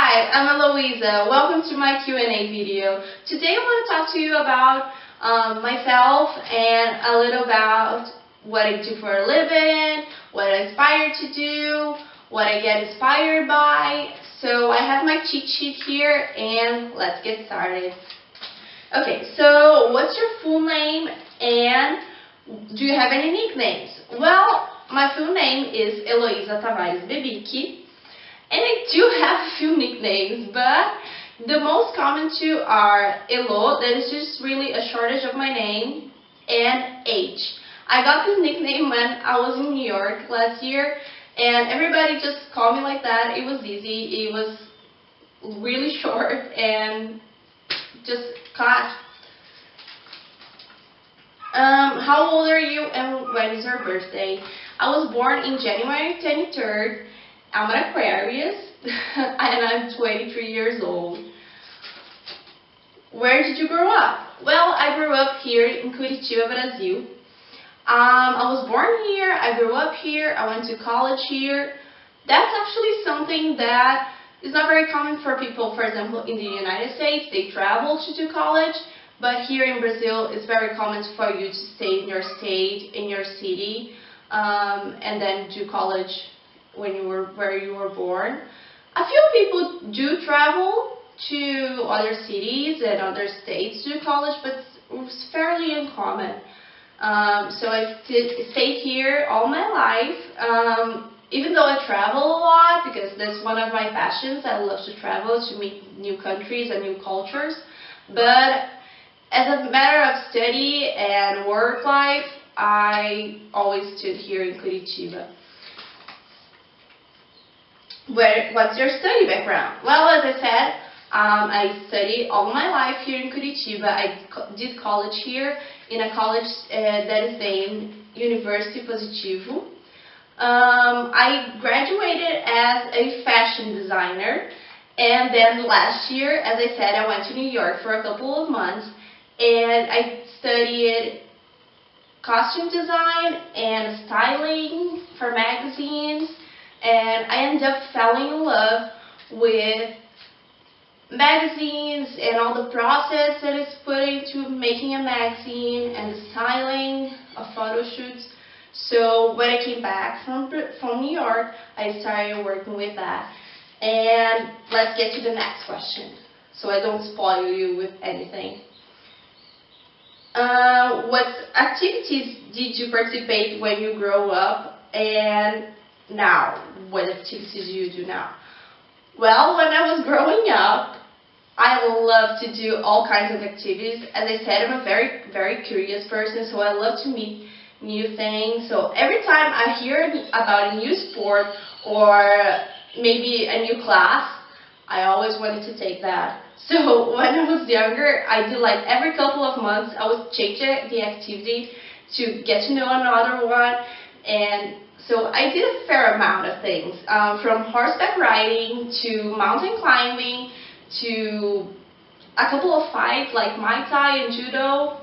Hi, I'm Heloisa. Welcome to my Q&A video. Today I want to talk to you about myself and a little about what I do for a living, what I aspire to do, what I get inspired by. So I have my cheat sheet here and let's get started. Okay, so what's your full name and do you have any nicknames? Well, my full name is Heloisa Bebik. And I do have a few nicknames, but the most common two are Elo, that is just really a shortage of my name, and H. I got this nickname when I was in New York last year, and everybody just called me like that. It was easy, it was really short, and just class. How old are you and when is your birthday? I was born in January 23rd. I'm an Aquarius, and I'm 23 years old. Where did you grow up? Well, I grew up here in Curitiba, Brazil. I was born here, I grew up here, I went to college here. That's actually something that is not very common for people, for example, in the United States. They travel to do college, but here in Brazil, it's very common for you to stay in your state, in your city, and then do college where you were born. A few people do travel to other cities and other states to do college, but it's fairly uncommon. So I stayed here all my life, even though I travel a lot, because that's one of my passions. I love to travel, to meet new countries and new cultures. But as a matter of study and work life, I always stood here in Curitiba. What's your study background? Well, as I said, I studied all my life here in Curitiba. I did college here in a college that is named University Positivo. I graduated as a fashion designer, and then last year, as I said, I went to New York for a couple of months, and I studied costume design and styling for magazines. And I ended up falling in love with magazines and all the process that is put into making a magazine and the styling of photo shoots. So when I came back from New York, I started working with that. And let's get to the next question, so I don't spoil you with anything. What activities did you participate when you grew up, and now, what activities do you do now? Well, when I was growing up, I love to do all kinds of activities. As I said, I'm a very, very curious person, so I love to meet new things. So every time I hear about a new sport or maybe a new class, I always wanted to take that. So when I was younger, I did like every couple of months, I would change the activity to get to know another one. And so I did a fair amount of things, from horseback riding to mountain climbing to a couple of fights like Muay Thai and Judo.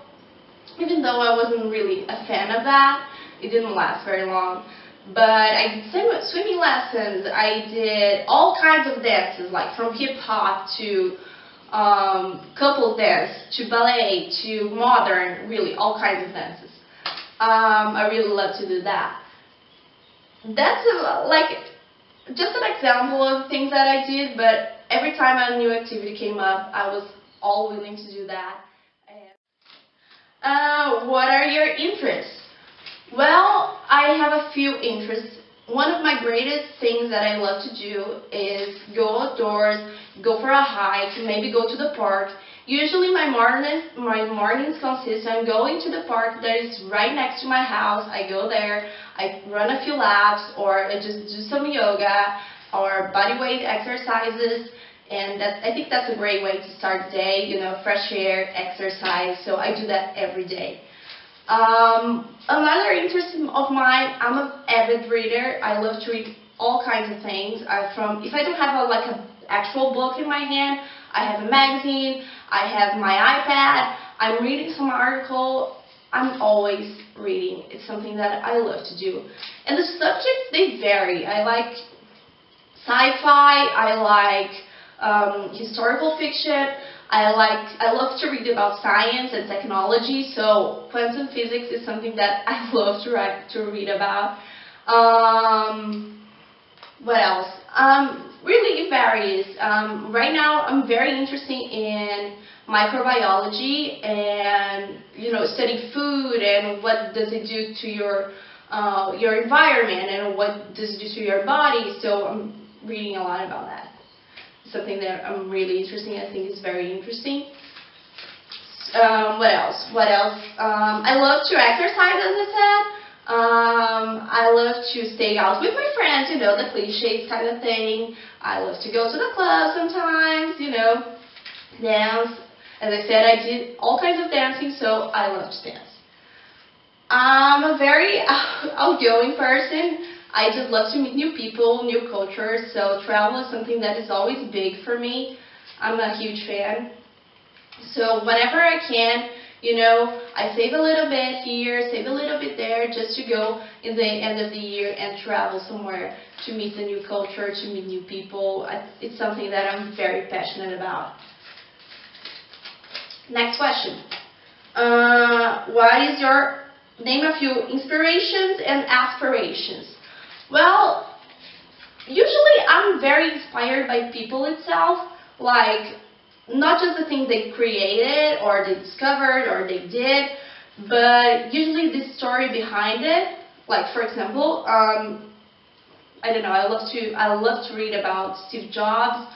Even though I wasn't really a fan of that, it didn't last very long. But I did swimming lessons, I did all kinds of dances, like from hip-hop to couple dance, to ballet, to modern, really all kinds of dances. I really love to do that. That's like just an example of things that I did, but every time a new activity came up, I was all willing to do that. What are your interests? Well, I have a few interests. One of my greatest things that I love to do is go outdoors, go for a hike, maybe go to the park. Usually my mornings consist in going to the park that is right next to my house. I go there, I run a few laps, or I just do some yoga or body weight exercises, and I think that's a great way to start the day, you know, fresh air, exercise, so I do that every day. Another interest of mine, I'm an avid reader. I love to read all kinds of things. If I don't have like an actual book in my hand, I have a magazine, I have my iPad, I'm reading some article. I'm always reading. It's something that I love to do. And the subjects, they vary. I like sci-fi, I like historical fiction. I love to read about science and technology, so quantum physics is something that I love to read about. What else? Really it varies. Right now I'm very interested in microbiology and studying food and what does it do to your environment and what does it do to your body. So I'm reading a lot about that. Something that I'm really interested in. I think is very interesting. What else? What else? I love to exercise, as I said. I love to stay out with my friends, the cliches kind of thing. I love to go to the club sometimes, dance. As I said, I did all kinds of dancing, so I love to dance. I'm a very outgoing person. I just love to meet new people, new cultures, so travel is something that is always big for me. I'm a huge fan. So whenever I can, I save a little bit here, save a little bit there, just to go in the end of the year and travel somewhere to meet a new culture, to meet new people. It's something that I'm very passionate about. Next question. Name a few inspirations and aspirations. Well, usually I'm very inspired by people itself, like not just the things they created or they discovered or they did, but usually the story behind it. Like for example, I don't know, I love to read about Steve Jobs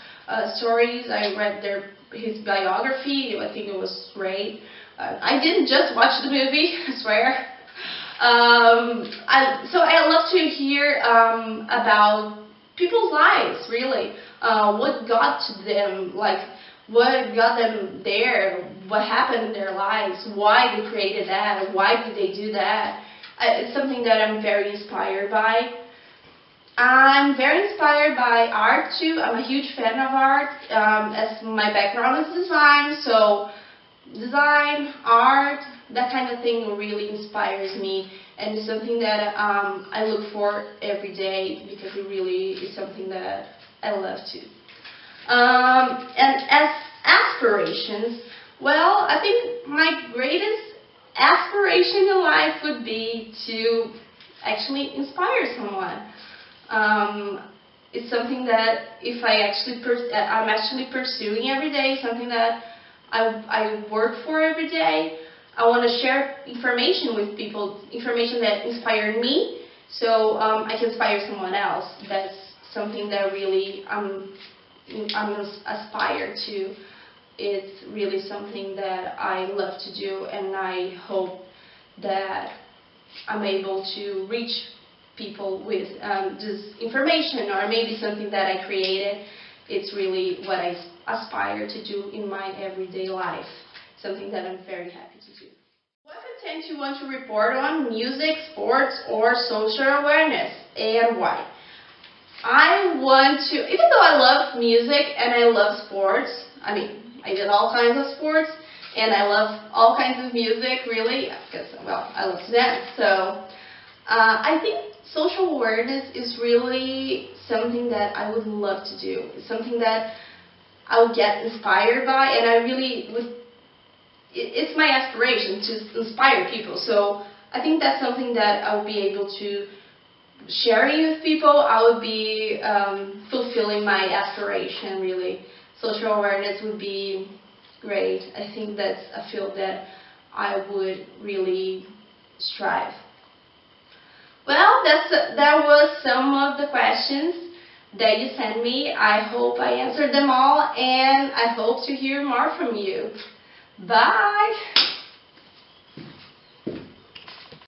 stories. I read his biography. I think it was great. I didn't just watch the movie, I swear. So I love to hear about people's lives, really. What got to them, like what got them there, what happened in their lives, why they created that, why did they do that. It's something that I'm very inspired by. I'm very inspired by art too. I'm a huge fan of art, as my background is design, so design, art, that kind of thing really inspires me, and it's something that I look for every day because it really is something that I love to. And as aspirations, well, I think my greatest aspiration in life would be to actually inspire someone. It's something that I'm actually pursuing every day, something that I work for every day. I want to share information with people, information that inspired me, so I can inspire someone else. That's something that really I'm aspire to. It's really something that I love to do, and I hope that I'm able to reach people with this information, or maybe something that I created. It's really what I aspire to do in my everyday life, something that I'm very happy to do. What content do you want to report on? Music, sports, or social awareness, and why? I want to, even though I love music and I love sports, I did all kinds of sports, and I love all kinds of music, really, because, well, I love to dance. So I think social awareness is really something that I would love to do. It's something that I would get inspired by, and I really would. It's my aspiration to inspire people. So I think that's something that I would be able to sharing with people. I would be fulfilling my aspiration, really. Social awareness would be great. I think that's a field that I would really strive. Well, that was some of the questions that you sent me. I hope I answered them all, and I hope to hear more from you. Bye!